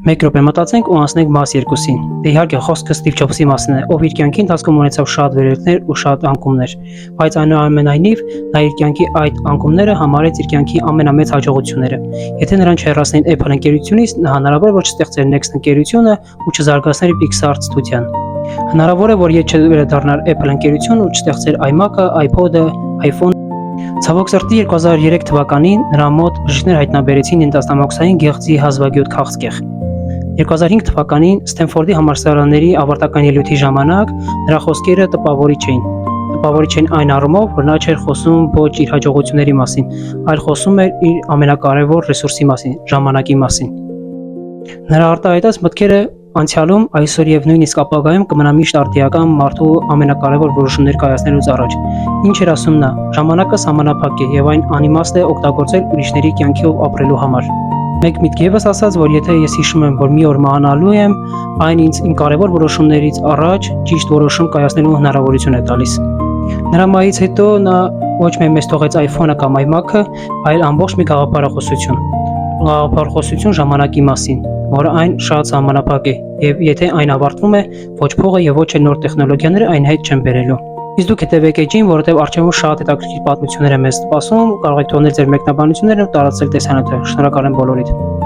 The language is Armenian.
Մեկ րոպե մտածենք ու անցնենք մաս 2-ին։ Դե իհարկե խոսքը Սթիվ Ջոբսի մասին է, ով իր կյանքի ընթացքում ունեցավ շատ վերելքներ ու շատ անկումներ, բայց այնուամենայնիվ նա իր կյանքի այդ անկումները համարեց իր կյանքի ամենամեծ հաջողությունները։ Եթե նրան չհեռացնեին Apple ընկերությունից, նա հնարավոր որ չստեղծեր Next ընկերությունը ու չզարգացներ Pixar ստուդիան։ Հնարավոր է որ եթե չվերադառնար Apple ընկերություն ու չստեղծեր iMac-ը, iPod-ը, iPhone։ Ցավոք սրտի 2003 թվականին նրա մոտ բժիշկներ հայտնաբերեցին ենթաստամոքսային գեղձի հազվագյուտ քաղցկեղ։ 2005 թվականին Ստենֆորդի համալսարանների ավարտական ելույթի ժամանակ նրա խոսքերը տպավորիչ էին։ Տպավորիչ էին այն առումով, որ նա չէր խոսում ոչ իր հաջողությունների մասին, այլ խոսում էր իր ամենակարևոր ռեսուրսի մասին՝ ժամանակի մասին։ Նրա արտահայտած մտքերը անցյալում, այսօր եւ նույնիսկ ապագայում կմնա միշտ արտիական մարդու ամենակարևոր որոշումներ կայացնելուց առաջ։ Ինչ էր ասում նա. ժամանակը սահմանափակ է եւ այն անիմաստ է օգտագործել ուրիշների կյանքով ապրելու համար։ Մեկ միտք եւս ասաց, որ եթե ես հիշում եմ, որ մի օր մահանալու եմ, այն ինձ իմ կարևոր որոշումներից առաջ ճիշտ որոշում կայացնելու հնարավորություն է տալիս։ Նրա մահից հետո նա ոչ միայն մեզ թողեց iPhone-ը կամ iMac-ը, այլ ամբողջ մի գաղափարախոսություն։ Գաղափարախոսություն ժամանակի մասին, որը այն շատ սահմանափակ է, եւ եթե այն ավարտվում է, ոչ փողը եւ ոչ էլ նոր տեխնոլոգիաները այն հետ չեն բերելու։ Իսկ դուք հետևեք էջին, որովհետև առջևում շատ հետաքրքիր պատմություններ են մեզ սպասում, կարող եք թողնել ձեր մեկնաբանությունները ու տարածել տեսանյութը։ Շնորհակալ եմ բոլորիդ։